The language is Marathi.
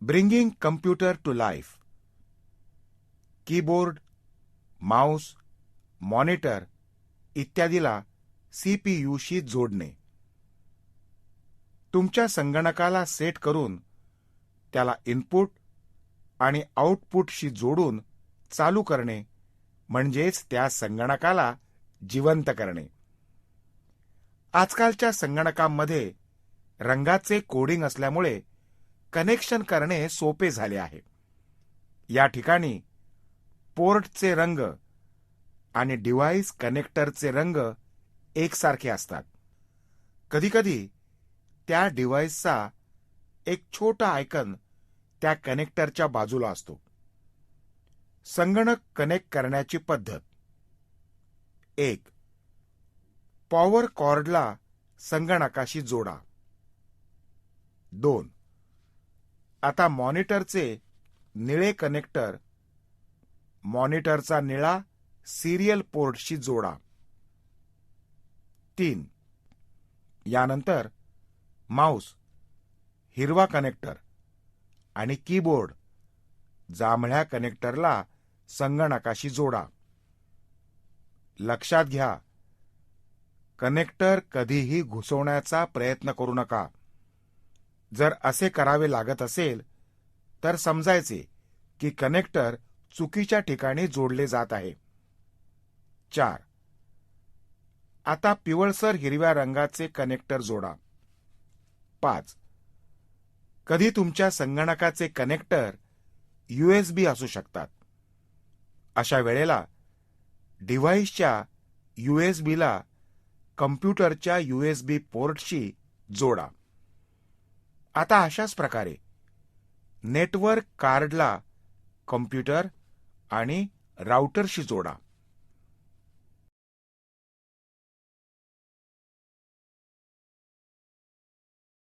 Bringing computer to life. Keyboard, mouse, monitor इत्यादीला सीपीयूशी जोडणे. तुमच्या संगणकाला सेट करून त्याला इनपुट आणि आउटपुटशी जोडून चालू करणे म्हणजेच त्या संगणकाला जिवंत करणे. आजकालच्या संगणकांमध्ये रंगाचे कोडिंग असल्यामुळे कनेक्शन करणे सोपे झाले आहे. या ठिकाणी पोर्टचे रंग आणि डिव्हाइस कनेक्टरचे रंग एकसारखे असतात. कधीकधी त्या डिव्हाइसचा एक छोटा आयकॉन त्या कनेक्टरच्या बाजूला असतो. संगणक कनेक्ट करण्याची पद्धत. 1. पॉवर कॉर्डला संगणकाशी जोडा. 2. आता मॉनिटरचे निळे कनेक्टर मॉनिटरचा निळा सिरियल पोर्टशी जोडा. 3. यानंतर माऊस हिरवा कनेक्टर आणि कीबोर्ड जांभळ्या कनेक्टरला संगणकाशी जोडा. लक्षात घ्या, कनेक्टर कधीही घुसवण्याचा प्रयत्न करू नका. जर असे करावे लागत असेल तर समजायचे की कनेक्टर चुकीच्या ठिकाणी जोडले जात आहे. 4. आता पिवळसर हिरव्या रंगाचे कनेक्टर जोडा. 5. कधी तुमच्या संगणकाचे कनेक्टर USB असू शकतात. अशा वेळेला डिव्हाइसच्या USBला कम्प्युटरच्या USB पोर्टशी जोडा. आता अशाच प्रकारे नेटवर्क कार्डला कम्प्युटर आणि राउटरशी जोडा.